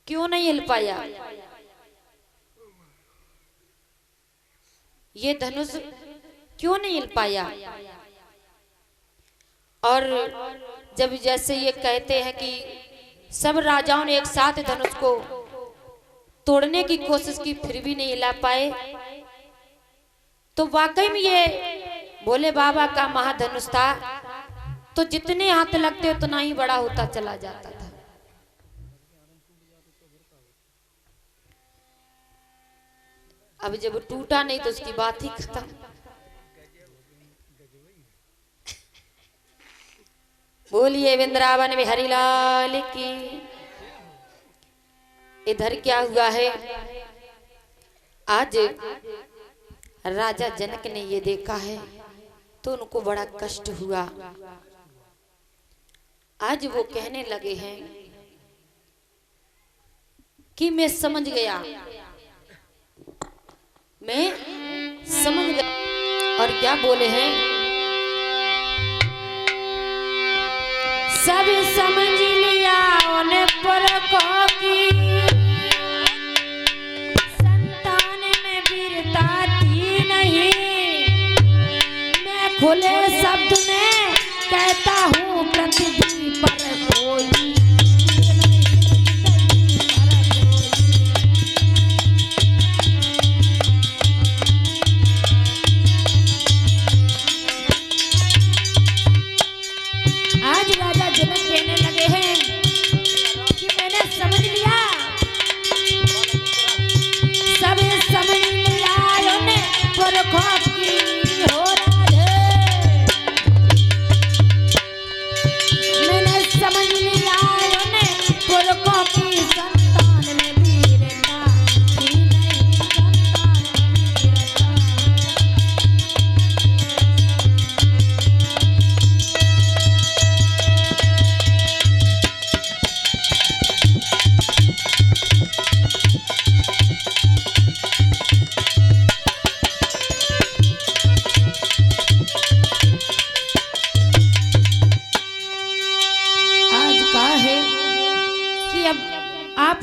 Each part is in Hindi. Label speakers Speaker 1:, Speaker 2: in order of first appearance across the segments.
Speaker 1: क्यों नहीं हिल पाया? ये धनुष क्यों नहीं हिल पाया? और जब जैसे ये कहते हैं कि सब राजाओं ने एक साथ धनुष को तोड़ने की कोशिश की फिर भी नहीं हिला पाए, तो वाकई में ये भोले बाबा का महाधनुष था। तो जितने हाथ लगते उतना ही बड़ा होता चला जाता था। अब जब टूटा नहीं तो उसकी बात ही खत्म। बोलिए वृंदावन में हरिलाल की। इधर क्या हुआ है, आज राजा जनक ने ये देखा है तो उनको बड़ा कष्ट हुआ। आज वो कहने लगे हैं कि मैं समझ गया, मैं समझ गया। और क्या बोले हैं, सब समझ लिया उन पुरखों की, संतान में वीरता थी नहीं। मैं खुले शब्द में कहता हूँ पृथ्वी पर कोई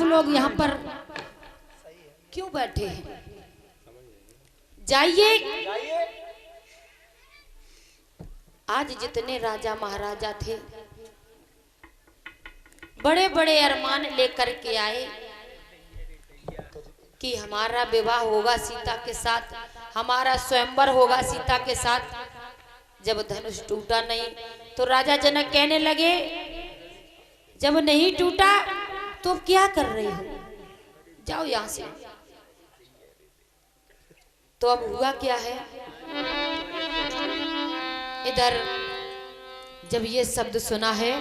Speaker 1: लोग यहाँ पर क्यों बैठे हैं? जाइए। आज जितने राजा महाराजा थे बड़े बड़े अरमान लेकर के आए कि हमारा विवाह होगा सीता के साथ, हमारा स्वयंवर होगा सीता के साथ। जब धनुष टूटा नहीं तो राजा जनक कहने लगे, जब नहीं टूटा तो क्या कर रहे हो, जाओ यहां से। तो अब हुआ क्या है, इधर जब ये शब्द सुना है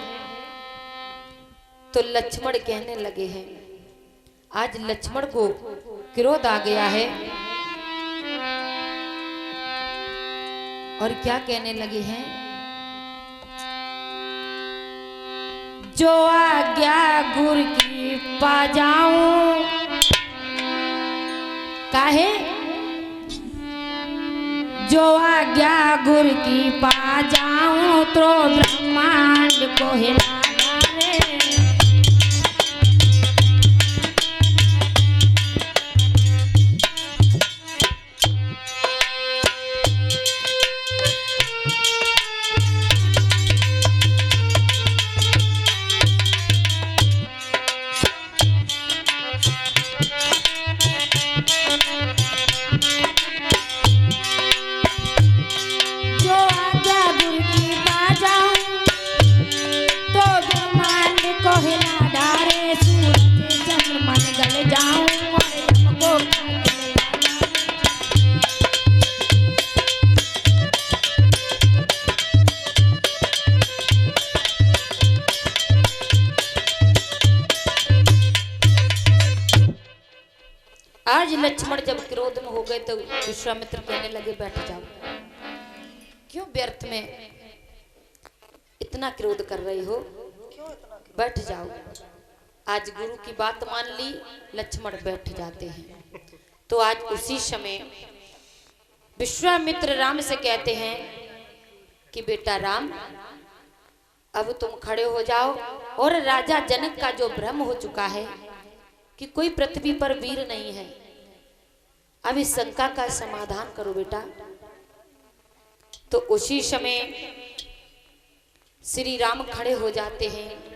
Speaker 1: तो लक्ष्मण कहने लगे हैं, आज लक्ष्मण को क्रोध आ गया है। और क्या कहने लगे हैं, जो आज्ञा गुरु की पा जाऊं, काहे जो आज्ञा गुरु की पा जाऊं तो ब्रह्मांड को हिला डाले। आज लक्ष्मण जब क्रोध में हो गए तो विश्वामित्र कहने लगे, बैठ जाओ, क्यों व्यर्थ में इतना क्रोध कर रही हो, बैठ जाओ। आज गुरु की बात मान ली, लक्ष्मण बैठ जाते हैं। तो आज उसी समय विश्वामित्र राम से कहते हैं कि बेटा राम, अब तुम खड़े हो जाओ और राजा जनक का जो भ्रम हो चुका है कि कोई पृथ्वी पर वीर नहीं है। अब इस शंका का समाधान करो बेटा। तो उसी समय श्री राम खड़े हो जाते हैं,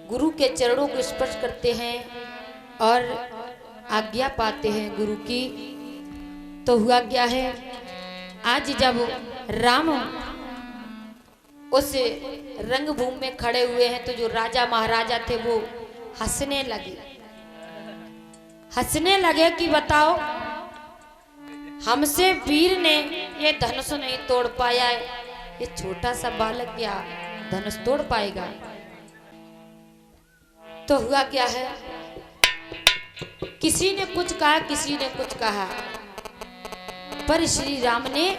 Speaker 1: गुरु के चरणों को स्पर्श करते हैं और आज्ञा पाते हैं गुरु की। तो हुआ क्या है, आज जब राम उस रंगभूमि में खड़े हुए हैं तो जो राजा महाराजा थे वो हंसने लगे कि बताओ, हमसे वीर ने ये धनुष नहीं तोड़ पाया है, ये छोटा सा बालक क्या धनुष तोड़ पाएगा। तो हुआ क्या है, किसी ने कुछ कहा, किसी ने कुछ कहा, पर श्री राम ने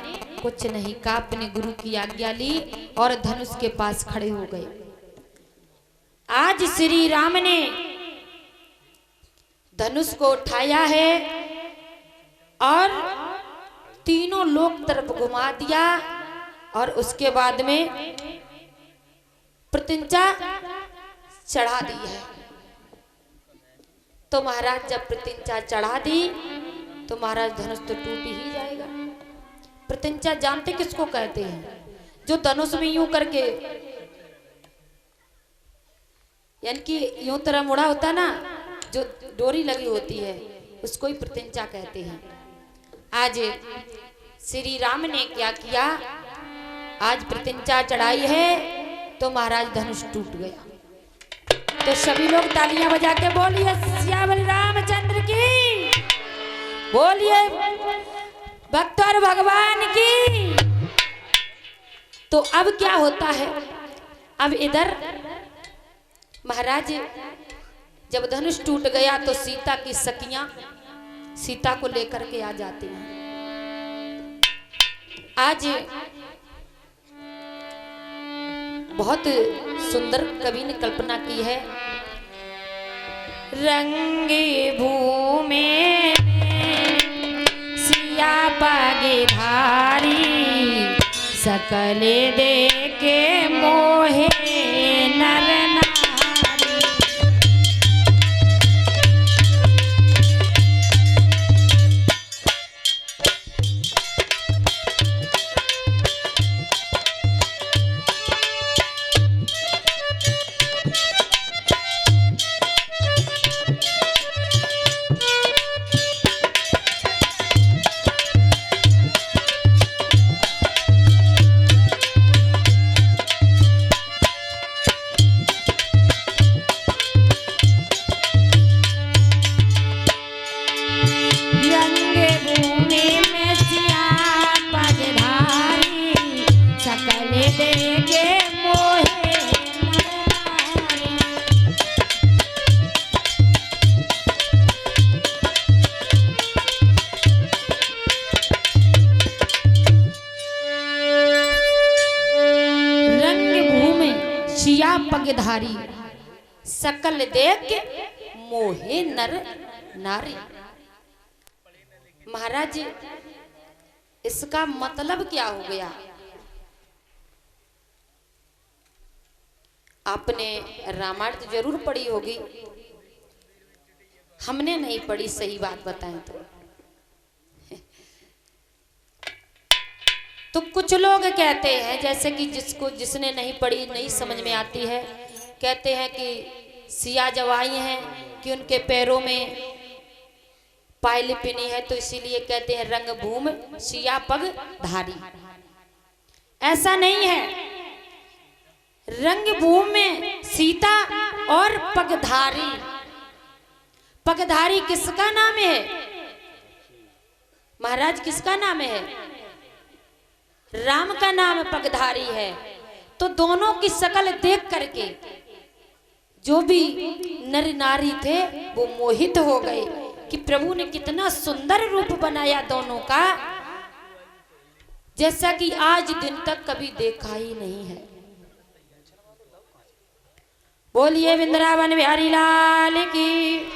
Speaker 1: कुछ नहीं कहा, अपने गुरु की आज्ञा ली और धनुष के पास खड़े हो गए। आज श्री राम ने धनुष को उठाया है और तीनों लोक तरफ घुमा दिया और उसके बाद में प्रतिज्ञा चढ़ा दी है। तो महाराज जब प्रतिज्ञा चढ़ा दी तो महाराज धनुष तो टूट ही जाएगा। प्रतिज्ञा जानते किसको कहते हैं? जो धनुष में यूं करके, यानी कि यूं तरह मुड़ा होता ना, जो डोरी लगी होती है, उसको ही प्रतिज्ञा कहते हैं। आज श्री राम ने क्या किया, आज प्रतिज्ञा चढ़ाई है तो महाराज धनुष टूट गया। तो सभी लोग तालियां बजा के बोलिए सियावर रामचंद्र की, बोलिए भक्त और भगवान की। तो अब क्या होता है, अब इधर महाराज जब धनुष टूट गया तो सीता की सखियां सीता को लेकर के आ जाती हैं। आज बहुत सुंदर कवि ने कल्पना की है, रंगी भूमि सिया पगे धारी, सकले देके मोहे नर नारी। पगधारी सकल देख मोहे नर नारी। महाराज इसका मतलब क्या हो गया? आपने रामायण तो जरूर पढ़ी होगी, हमने नहीं पढ़ी, सही बात बताएं तो कुछ लोग कहते हैं, जैसे कि जिसने नहीं पढ़ी, नहीं समझ में आती है, कहते हैं कि सिया जब आई हैं कि उनके पैरों में पायल पिनी है तो इसीलिए कहते हैं रंगभूमि सिया पग धारी। ऐसा नहीं है, रंगभूमि में सीता और पगधारी, पगधारी किसका नाम है? महाराज किसका नाम है? राम का नाम पगधारी है। तो दोनों की शकल देख करके जो भी नर नारी थे वो मोहित हो गए कि प्रभु ने कितना सुंदर रूप बनाया दोनों का, जैसा कि आज दिन तक कभी देखा ही नहीं है। बोलिए वृंदावन बिहारी लाल की।